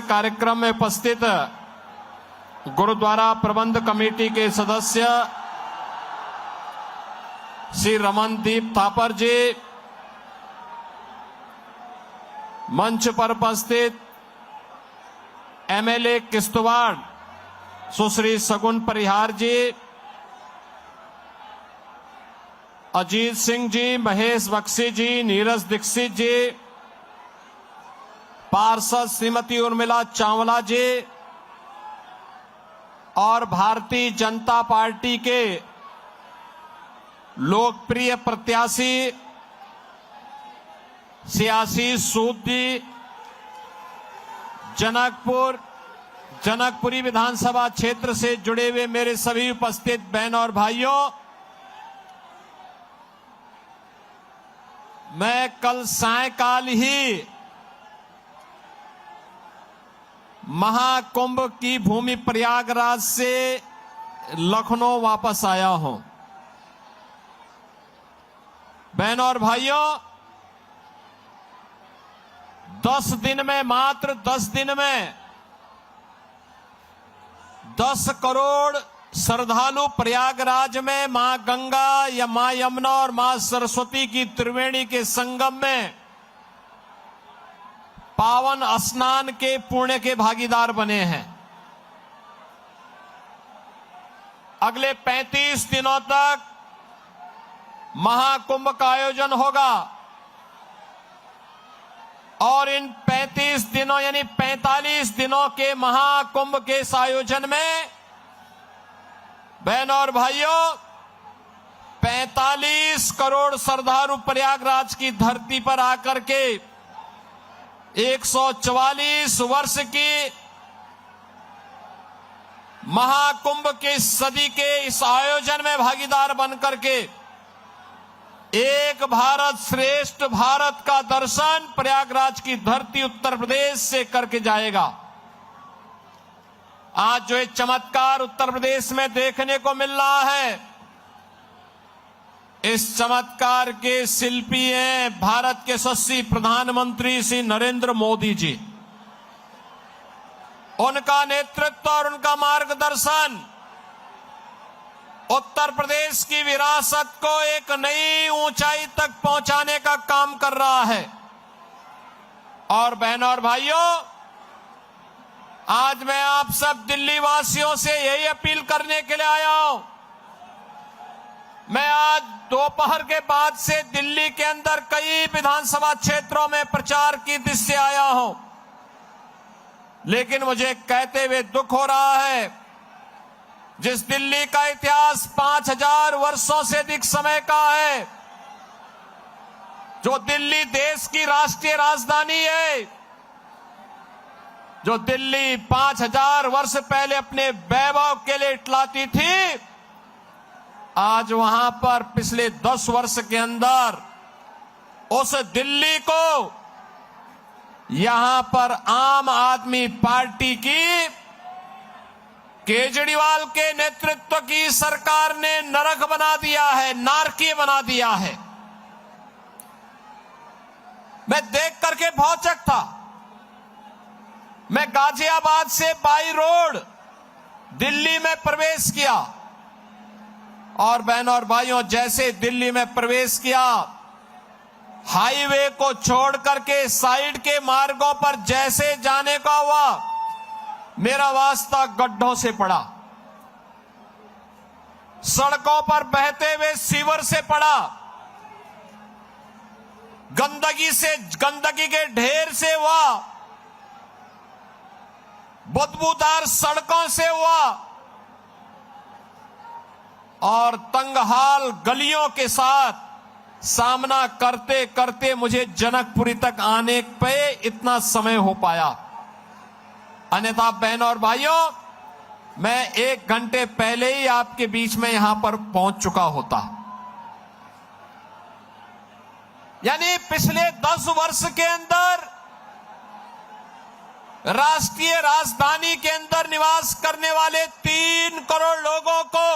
कार्यक्रम में उपस्थित गुरुद्वारा प्रबंध कमेटी के सदस्य श्री रमनदीप थापर जी, मंच पर उपस्थित एमएलए किश्तवाड़ सुश्री सगुन परिहार जी, अजीत सिंह जी, महेश बख्शी जी, नीरज दीक्षित जी, पार्षद श्रीमती उर्मिला चावला जी और भारतीय जनता पार्टी के लोकप्रिय प्रत्याशी सियासी सूद जी, जनकपुरी विधानसभा क्षेत्र से जुड़े हुए मेरे सभी उपस्थित बहन और भाइयों, मैं कल सायंकाल ही महाकुंभ की भूमि प्रयागराज से लखनऊ वापस आया हूं। बहनों और भाइयों, 10 दिन में, मात्र 10 दिन में 10 करोड़ श्रद्धालु प्रयागराज में मां गंगा या मां यमुना और मां सरस्वती की त्रिवेणी के संगम में पावन स्नान के पुण्य के भागीदार बने हैं। अगले 35 दिनों तक महाकुंभ का आयोजन होगा और इन 35 दिनों यानी 45 दिनों के महाकुंभ के इस आयोजन में बहनों और भाइयों 45 करोड़ श्रद्धालु प्रयागराज की धरती पर आकर के 144 वर्ष की महाकुंभ के सदी के इस आयोजन में भागीदार बनकर के एक भारत श्रेष्ठ भारत का दर्शन प्रयागराज की धरती उत्तर प्रदेश से करके जाएगा। आज जो एक चमत्कार उत्तर प्रदेश में देखने को मिल रहा है, इस चमत्कार के शिल्पी हैं भारत के यशस्वी प्रधानमंत्री श्री नरेंद्र मोदी जी। उनका नेतृत्व और उनका मार्गदर्शन उत्तर प्रदेश की विरासत को एक नई ऊंचाई तक पहुंचाने का काम कर रहा है। और बहनों और भाइयों, आज मैं आप सब दिल्ली वासियों से यही अपील करने के लिए आया हूं। मैं आज दोपहर के बाद से दिल्ली के अंदर कई विधानसभा क्षेत्रों में प्रचार की दृष्टि से आया हूं, लेकिन मुझे कहते हुए दुख हो रहा है, जिस दिल्ली का इतिहास 5000 वर्षों से अधिक समय का है, जो दिल्ली देश की राष्ट्रीय राजधानी है, जो दिल्ली 5000 वर्ष पहले अपने वैभव के लिए इटलाती थी, आज वहां पर पिछले 10 वर्ष के अंदर उस दिल्ली को यहां पर आम आदमी पार्टी की केजरीवाल के नेतृत्व की सरकार ने नरक बना दिया है, नारकीय बना दिया है। मैं देख करके भौचक था। मैं गाजियाबाद से बाई रोड दिल्ली में प्रवेश किया और बहनों और भाइयों, जैसे दिल्ली में प्रवेश किया, हाईवे को छोड़ करके साइड के मार्गों पर जैसे जाने का हुआ, मेरा वास्ता गड्ढों से पड़ा, सड़कों पर बहते हुए सीवर से पड़ा, गंदगी के ढेर से हुआ, बदबूदार सड़कों से हुआ और तंगहाल गलियों के साथ सामना करते करते मुझे जनकपुरी तक आने पे इतना समय हो पाया। अन्यथा बहनों और भाइयों, मैं 1 घंटे पहले ही आपके बीच में यहां पर पहुंच चुका होता। यानी पिछले 10 वर्ष के अंदर राष्ट्रीय राजधानी के अंदर निवास करने वाले 3 करोड़ लोगों को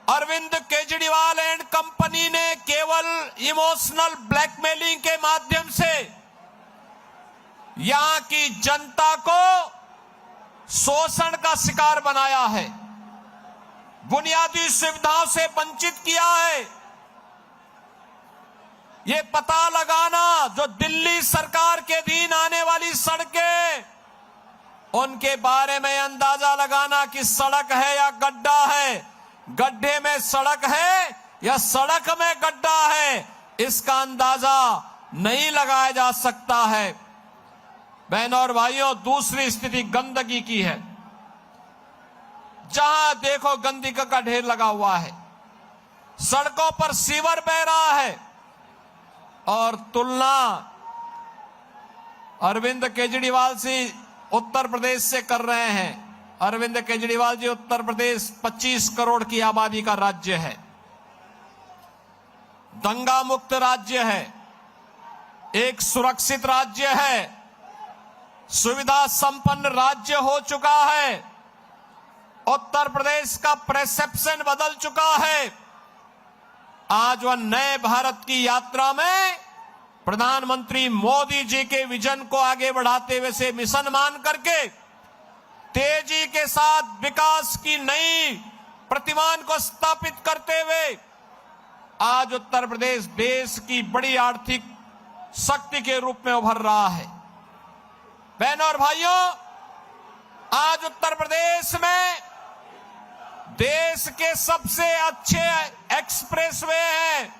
अरविंद केजरीवाल एंड कंपनी ने केवल इमोशनल ब्लैकमेलिंग के माध्यम से यहां की जनता को शोषण का शिकार बनाया है, बुनियादी सुविधाओं से वंचित किया है। ये पता लगाना, जो दिल्ली सरकार के अधीन आने वाली सड़कें, उनके बारे में अंदाजा लगाना कि सड़क है या गड्ढा है, गड्ढे में सड़क है या सड़क में गड्ढा है, इसका अंदाजा नहीं लगाया जा सकता है। बहनों और भाइयों, दूसरी स्थिति गंदगी की है। जहां देखो गंदगी का ढेर लगा हुआ है, सड़कों पर सीवर बह रहा है। और तुलना अरविंद केजरीवाल से उत्तर प्रदेश से कर रहे हैं। अरविंद केजरीवाल जी, उत्तर प्रदेश 25 करोड़ की आबादी का राज्य है, दंगा मुक्त राज्य है, एक सुरक्षित राज्य है, सुविधा संपन्न राज्य हो चुका है। उत्तर प्रदेश का परसेप्शन बदल चुका है। आज वह नए भारत की यात्रा में प्रधानमंत्री मोदी जी के विजन को आगे बढ़ाते हुए से मिशन मान करके तेजी के साथ विकास की नई प्रतिमान को स्थापित करते हुए आज उत्तर प्रदेश देश की बड़ी आर्थिक शक्ति के रूप में उभर रहा है। बहनों और भाइयों, आज उत्तर प्रदेश में देश के सबसे अच्छे एक्सप्रेसवे हैं,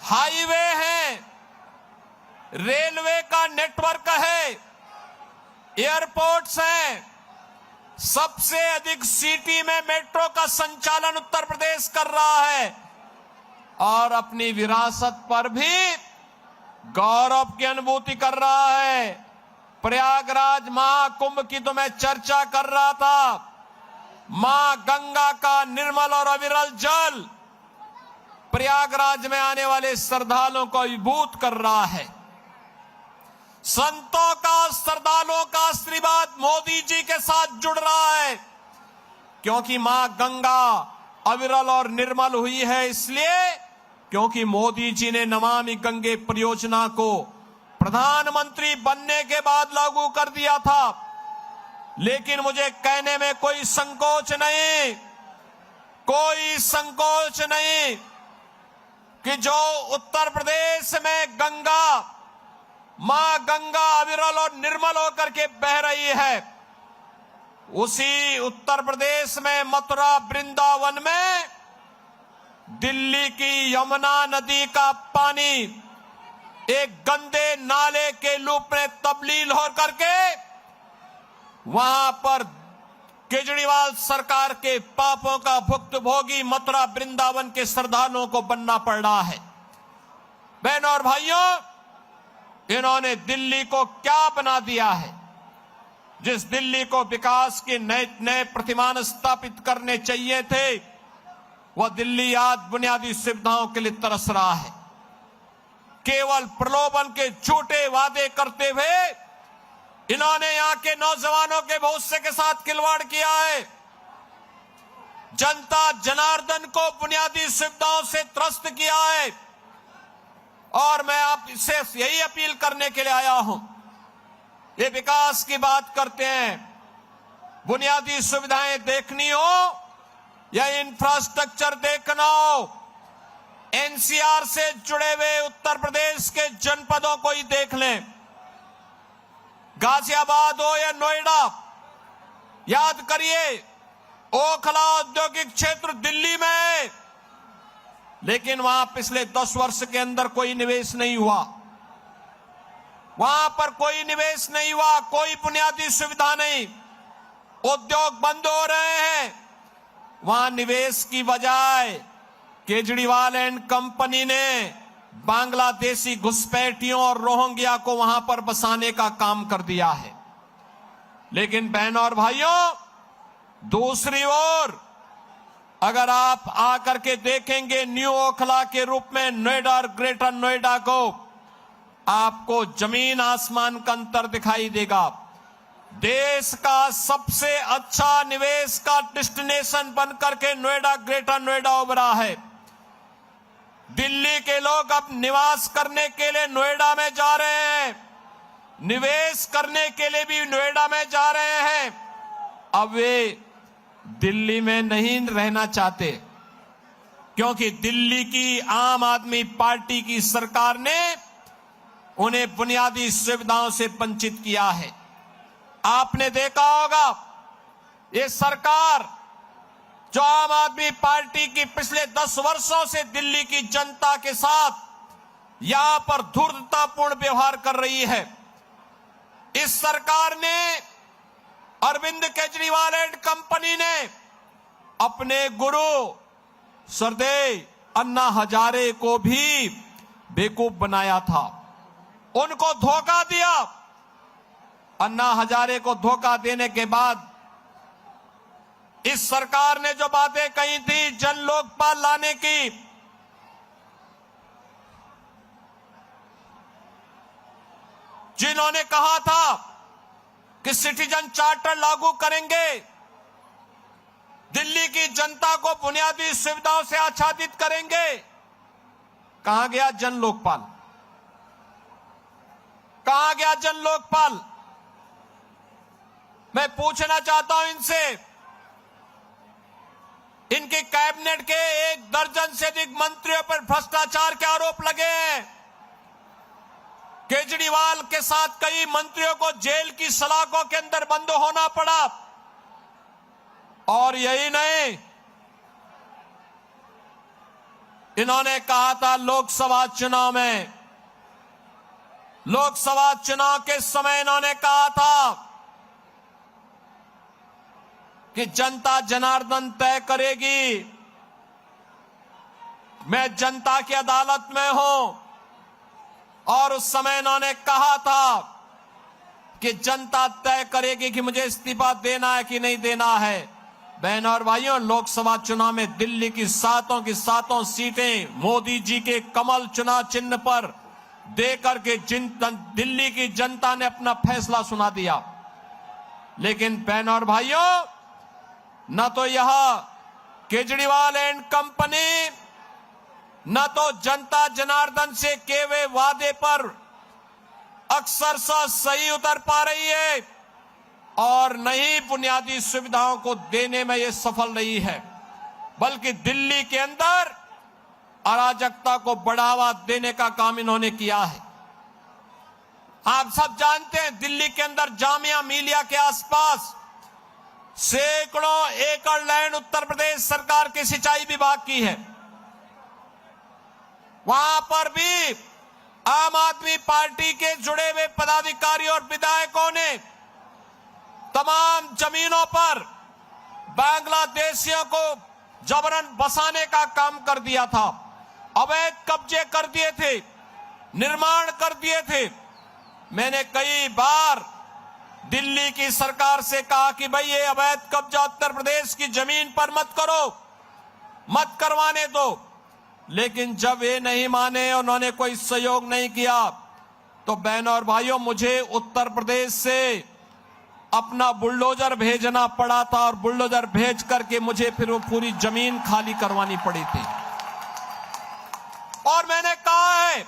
हाईवे हैं, रेलवे का नेटवर्क है, एयरपोर्ट्स हैं। सबसे अधिक सिटी में मेट्रो का संचालन उत्तर प्रदेश कर रहा है और अपनी विरासत पर भी गौरव की अनुभूति कर रहा है। प्रयागराज महाकुंभ की तो मैं चर्चा कर रहा था। मां गंगा का निर्मल और अविरल जल प्रयागराज में आने वाले श्रद्धालुओं को अभिभूत कर रहा है। संतों का, श्रद्धालुओं का आशीर्वाद मोदी जी के साथ जुड़ रहा है, क्योंकि मां गंगा अविरल और निर्मल हुई है, इसलिए क्योंकि मोदी जी ने नमामि गंगे परियोजना को प्रधानमंत्री बनने के बाद लागू कर दिया था। लेकिन मुझे कहने में कोई संकोच नहीं, कोई संकोच नहीं कि जो उत्तर प्रदेश में गंगा, मां गंगा अविरल और निर्मल होकर के बह रही है, उसी उत्तर प्रदेश में मथुरा वृंदावन में दिल्ली की यमुना नदी का पानी एक गंदे नाले के रूप में तब्दील हो करके वहां पर केजरीवाल सरकार के पापों का भुक्तभोगी मथुरा वृंदावन के श्रद्धालुओं को बनना पड़ रहा है। बहनों और भाइयों, इन्होंने दिल्ली को क्या बना दिया है? जिस दिल्ली को विकास के नए नए प्रतिमान स्थापित करने चाहिए थे, वह दिल्ली आज बुनियादी सुविधाओं के लिए तरस रहा है। केवल प्रलोभन के झूठे वादे करते हुए इन्होंने यहां के नौजवानों के भविष्य के साथ खिलवाड़ किया है। जनता जनार्दन को बुनियादी सुविधाओं से त्रस्त किया है और मैं आपसे यही अपील करने के लिए आया हूं। ये विकास की बात करते हैं, बुनियादी सुविधाएं देखनी हो या इंफ्रास्ट्रक्चर देखना हो, एनसीआर से जुड़े हुए उत्तर प्रदेश के जनपदों को ही देख लें। गाजियाबाद हो या नोएडा, याद करिए ओखला औद्योगिक क्षेत्र दिल्ली में है, लेकिन वहां पिछले 10 वर्ष के अंदर कोई निवेश नहीं हुआ। वहां पर कोई निवेश नहीं हुआ, कोई बुनियादी सुविधा नहीं, उद्योग बंद हो रहे हैं। वहां निवेश की बजाय केजरीवाल एंड कंपनी ने बांग्लादेशी घुसपैठियों और रोहिंग्या को वहां पर बसाने का काम कर दिया है। लेकिन बहनों और भाइयों, दूसरी ओर अगर आप आकर के देखेंगे न्यू ओखला के रूप में नोएडा और ग्रेटर नोएडा को, आपको जमीन आसमान का अंतर दिखाई देगा। देश का सबसे अच्छा निवेश का डेस्टिनेशन बनकर के नोएडा, ग्रेटर नोएडा उभरा है। दिल्ली के लोग अब निवास करने के लिए नोएडा में जा रहे हैं। निवेश करने के लिए भी नोएडा में जा रहे हैं। अब वे दिल्ली में नहीं रहना चाहते, क्योंकि दिल्ली की आम आदमी पार्टी की सरकार ने उन्हें बुनियादी सुविधाओं से वंचित किया है। आपने देखा होगा, ये सरकार जो आम आदमी पार्टी की पिछले 10 वर्षों से दिल्ली की जनता के साथ यहां पर धूर्ततापूर्ण व्यवहार कर रही है। इस सरकार ने, अरविंद केजरीवाल एंड कंपनी ने अपने गुरु स्वर्गीय अन्ना हजारे को भी बेवकूफ बनाया था, उनको धोखा दिया। अन्ना हजारे को धोखा देने के बाद इस सरकार ने जो बातें कही थी जन लोकपाल लाने की, जिन्होंने कहा था कि सिटीजन चार्टर लागू करेंगे, दिल्ली की जनता को बुनियादी सुविधाओं से आच्छादित करेंगे, कहां गया जन लोकपाल? कहां गया जन लोकपाल? मैं पूछना चाहता हूं इनसे, इनके कैबिनेट के 1 दर्जन से अधिक मंत्रियों पर भ्रष्टाचार के आरोप लगे हैं। केजरीवाल के साथ कई मंत्रियों को जेल की सलाखों के अंदर बंद होना पड़ा। और यही नहीं, इन्होंने कहा था लोकसभा चुनाव के समय इन्होंने कहा था कि जनता जनार्दन तय करेगी, मैं जनता की अदालत में हूं। और उस समय इन्होंने कहा था कि जनता तय करेगी कि मुझे इस्तीफा देना है कि नहीं देना है। बहनों और भाइयों, लोकसभा चुनाव में दिल्ली की सातों सीटें मोदी जी के कमल चुनाव चिन्ह पर देकर के दिल्ली की जनता ने अपना फैसला सुना दिया। लेकिन बहनों और भाइयों, न तो यह केजरीवाल एंड कंपनी, न तो जनता जनार्दन से किए हुए वादे पर अक्सरशः सही उतर पा रही है और न ही बुनियादी सुविधाओं को देने में यह सफल रही है, बल्कि दिल्ली के अंदर अराजकता को बढ़ावा देने का काम इन्होंने किया है। आप सब जानते हैं, दिल्ली के अंदर जामिया मिलिया के आसपास सैकड़ों एकड़ लैंड उत्तर प्रदेश सरकार के सिंचाई विभाग की है। वहां पर भी आम आदमी पार्टी के जुड़े हुए पदाधिकारियों और विधायकों ने तमाम जमीनों पर बांग्लादेशियों को जबरन बसाने का काम कर दिया था, अवैध कब्जे कर दिए थे, निर्माण कर दिए थे। मैंने कई बार दिल्ली की सरकार से कहा कि भाई ये अवैध कब्जा उत्तर प्रदेश की जमीन पर मत करो, मत करवाने दो। लेकिन जब ये नहीं माने, उन्होंने कोई सहयोग नहीं किया, तो बहनों और भाइयों, मुझे उत्तर प्रदेश से अपना बुलडोजर भेजना पड़ा था और बुलडोजर भेज करके मुझे फिर वो पूरी जमीन खाली करवानी पड़ी थी। और मैंने कहा है,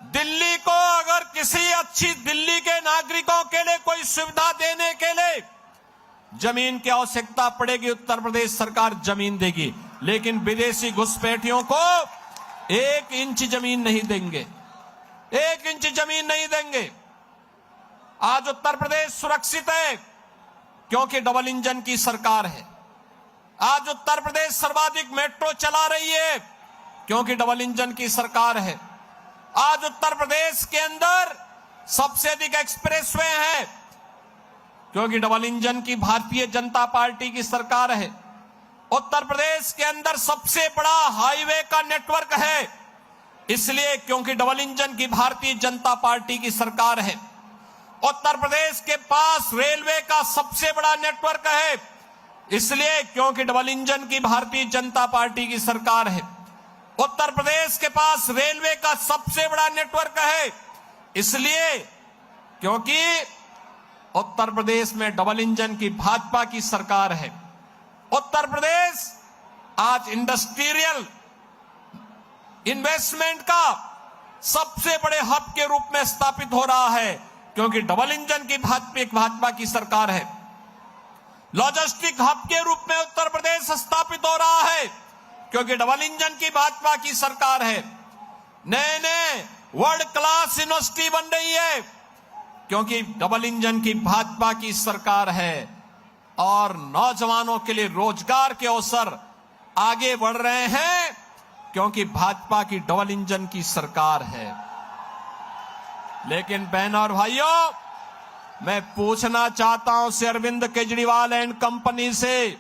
दिल्ली को अगर किसी अच्छी दिल्ली के नागरिकों के लिए कोई सुविधा देने के लिए जमीन की आवश्यकता पड़ेगी, उत्तर प्रदेश सरकार जमीन देगी, लेकिन विदेशी घुसपैठियों को 1 इंच जमीन नहीं देंगे, 1 इंच जमीन नहीं देंगे। आज उत्तर प्रदेश सुरक्षित है क्योंकि डबल इंजन की सरकार है। आज उत्तर प्रदेश सर्वाधिक मेट्रो चला रही है क्योंकि डबल इंजन की सरकार है। आज उत्तर प्रदेश के अंदर सबसे अधिक एक्सप्रेसवे हैं क्योंकि डबल इंजन की भारतीय जनता पार्टी की सरकार है। उत्तर प्रदेश के अंदर सबसे बड़ा हाईवे का नेटवर्क है इसलिए क्योंकि डबल इंजन की भारतीय जनता पार्टी की सरकार है। उत्तर प्रदेश के पास रेलवे का सबसे बड़ा नेटवर्क है इसलिए क्योंकि डबल इंजन की भारतीय जनता पार्टी की सरकार है। उत्तर प्रदेश के पास रेलवे का सबसे बड़ा नेटवर्क है इसलिए क्योंकि उत्तर प्रदेश में डबल इंजन की भाजपा की सरकार है। उत्तर प्रदेश आज इंडस्ट्रियल इन्वेस्टमेंट का सबसे बड़े हब के रूप में स्थापित हो रहा है क्योंकि डबल इंजन की भाजपा की सरकार है। लॉजिस्टिक हब के रूप में उत्तर प्रदेश स्थापित हो रहा है क्योंकि डबल इंजन की भाजपा की सरकार है। नए नए वर्ल्ड क्लास यूनिवर्सिटी बन रही है क्योंकि डबल इंजन की भाजपा की सरकार है। और नौजवानों के लिए रोजगार के अवसर आगे बढ़ रहे हैं क्योंकि भाजपा की डबल इंजन की सरकार है। लेकिन बहनों और भाइयों, मैं पूछना चाहता हूं श्री अरविंद केजरीवाल एंड कंपनी से,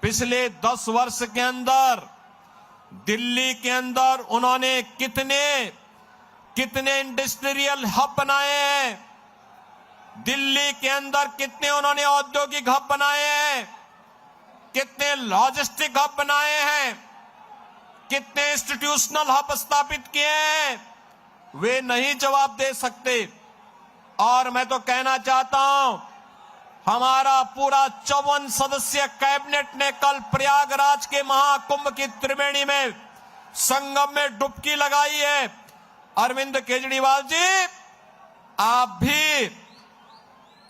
पिछले 10 वर्ष के अंदर दिल्ली के अंदर उन्होंने कितने इंडस्ट्रियल हब बनाए हैं, दिल्ली के अंदर कितने उन्होंने औद्योगिक हब बनाए हैं, कितने लॉजिस्टिक हब बनाए हैं, कितने इंस्टीट्यूशनल हब स्थापित किए हैं, वे नहीं जवाब दे सकते। और मैं तो कहना चाहता हूं, हमारा पूरा 54 सदस्यीय कैबिनेट ने कल प्रयागराज के महाकुंभ की त्रिवेणी में संगम में डुबकी लगाई है। अरविंद केजरीवाल जी, आप भी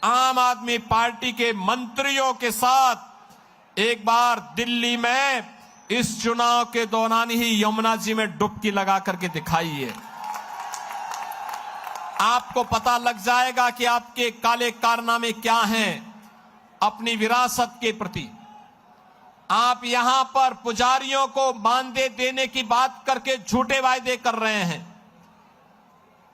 आम आदमी पार्टी के मंत्रियों के साथ एक बार दिल्ली में इस चुनाव के दौरान ही यमुना जी में डुबकी लगा करके दिखाइए। आपको पता लग जाएगा कि आपके काले कारनामे क्या हैं अपनी विरासत के प्रति। आप यहां पर पुजारियों को मानदेय देने की बात करके झूठे वायदे कर रहे हैं।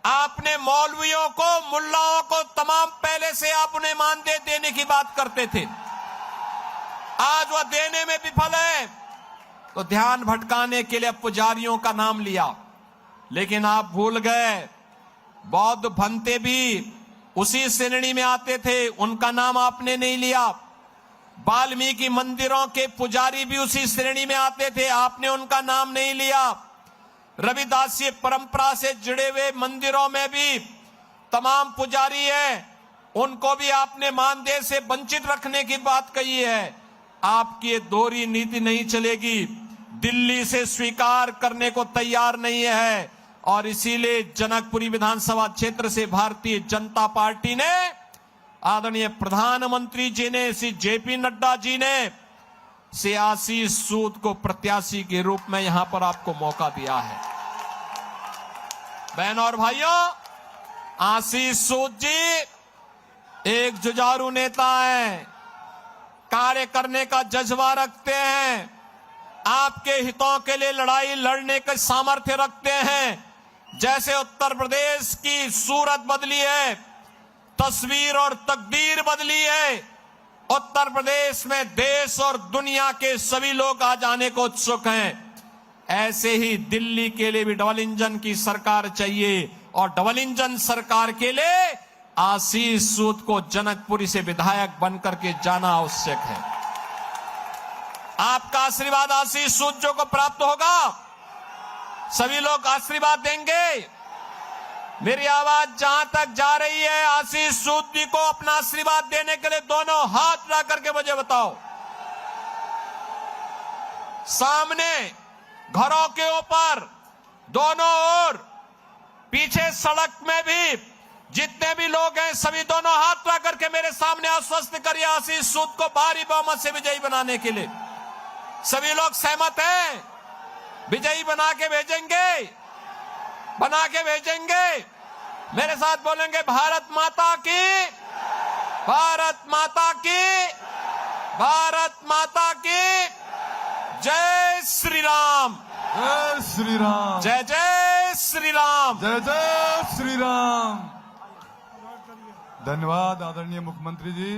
आपने मौलवियों को, मुल्लाओं को तमाम पहले से आप उन्हें मानदेय देने की बात करते थे, आज वह देने में विफल है। तो ध्यान भटकाने के लिए पुजारियों का नाम लिया, लेकिन आप भूल गए बौद्ध भंते भी उसी श्रेणी में आते थे, उनका नाम आपने नहीं लिया। वाल्मीकि मंदिरों के पुजारी भी उसी श्रेणी में आते थे, आपने उनका नाम नहीं लिया। रविदासीय परंपरा से जुड़े हुए मंदिरों में भी तमाम पुजारी हैं, उनको भी आपने मानदेय से वंचित रखने की बात कही है। आपकी ये दोहरी नीति नहीं चलेगी, दिल्ली से स्वीकार करने को तैयार नहीं है। और इसीलिए जनकपुरी विधानसभा क्षेत्र से भारतीय जनता पार्टी ने, आदरणीय प्रधानमंत्री जी ने, श्री जेपी नड्डा जी ने श्री आशीष सूद को प्रत्याशी के रूप में यहां पर आपको मौका दिया है। बहनों और भाइयों, आशीष सूद जी एक जुझारू नेता हैं, कार्य करने का जज्बा रखते हैं, आपके हितों के लिए लड़ाई लड़ने का सामर्थ्य रखते हैं। जैसे उत्तर प्रदेश की सूरत बदली है, तस्वीर और तकदीर बदली है, उत्तर प्रदेश में देश और दुनिया के सभी लोग आज आने को उत्सुक हैं। ऐसे ही दिल्ली के लिए भी डबल इंजन की सरकार चाहिए और डबल इंजन सरकार के लिए आशीष सूद को जनकपुरी से विधायक बनकर के जाना आवश्यक है। आपका आशीर्वाद आशीष सूद जो को प्राप्त होगा, सभी लोग आशीर्वाद देंगे। मेरी आवाज जहां तक जा रही है, आशीष सूद जी को अपना आशीर्वाद देने के लिए दोनों हाथ ला करके मुझे बताओ। सामने घरों के ऊपर, दोनों ओर, पीछे सड़क में भी जितने भी लोग हैं, सभी दोनों हाथ ला करके मेरे सामने आश्वस्त करिए आशीष सूद को भारी बहुमत से विजयी बनाने के लिए। सभी लोग सहमत हैं? विजयी बना के भेजेंगे, बना के भेजेंगे। मेरे साथ बोलेंगे, भारत माता की, भारत माता की, भारत माता की जय श्री राम, जय श्री राम, जय जय श्री राम, जय जय श्री राम। धन्यवाद आदरणीय मुख्यमंत्री जी।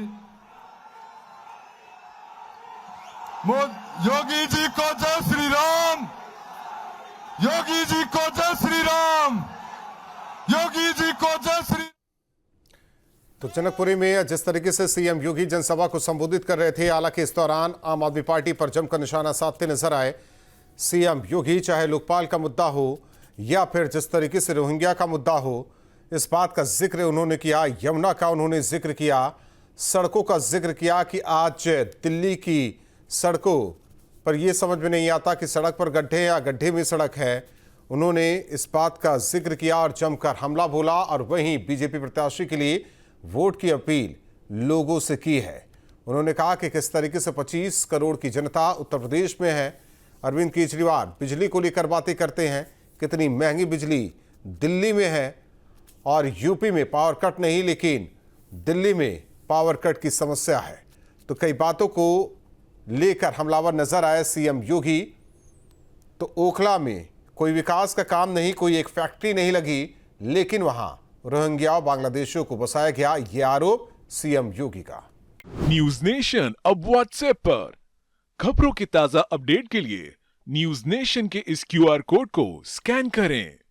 योगी जी को जय श्री राम, योगी जी को जय श्री राम, योगी जी को जय श्री। तो जनकपुरी में जिस तरीके से सीएम योगी जनसभा को संबोधित कर रहे थे, हालांकि इस दौरान आम आदमी पार्टी पर जमकर निशाना साधते नजर आए सीएम योगी। चाहे लोकपाल का मुद्दा हो या फिर जिस तरीके से रोहिंग्या का मुद्दा हो, इस बात का जिक्र उन्होंने किया। यमुना का उन्होंने जिक्र किया, सड़कों का जिक्र किया कि आज दिल्ली की सड़कों पर यह समझ में नहीं आता कि सड़क पर गड्ढे या गड्ढे में सड़क है। उन्होंने इस बात का जिक्र किया और जमकर हमला बोला और वहीं बीजेपी प्रत्याशी के लिए वोट की अपील लोगों से की है। उन्होंने कहा कि किस तरीके से 25 करोड़ की जनता उत्तर प्रदेश में है। अरविंद केजरीवाल बिजली को लेकर बातें करते हैं, कितनी महंगी बिजली दिल्ली में है और यूपी में पावर कट नहीं, लेकिन दिल्ली में पावर कट की समस्या है। तो कई बातों को लेकर हमलावर नजर आए सीएम योगी। तो ओखला में कोई विकास का काम नहीं, कोई एक फैक्ट्री नहीं लगी, लेकिन वहां रोहिंग्या बांग्लादेशियों को बसाया गया, ये आरोप सीएम योगी का। न्यूज नेशन अब व्हाट्सएप पर खबरों के ताजा अपडेट के लिए न्यूज नेशन के इस क्यूआर कोड को स्कैन करें।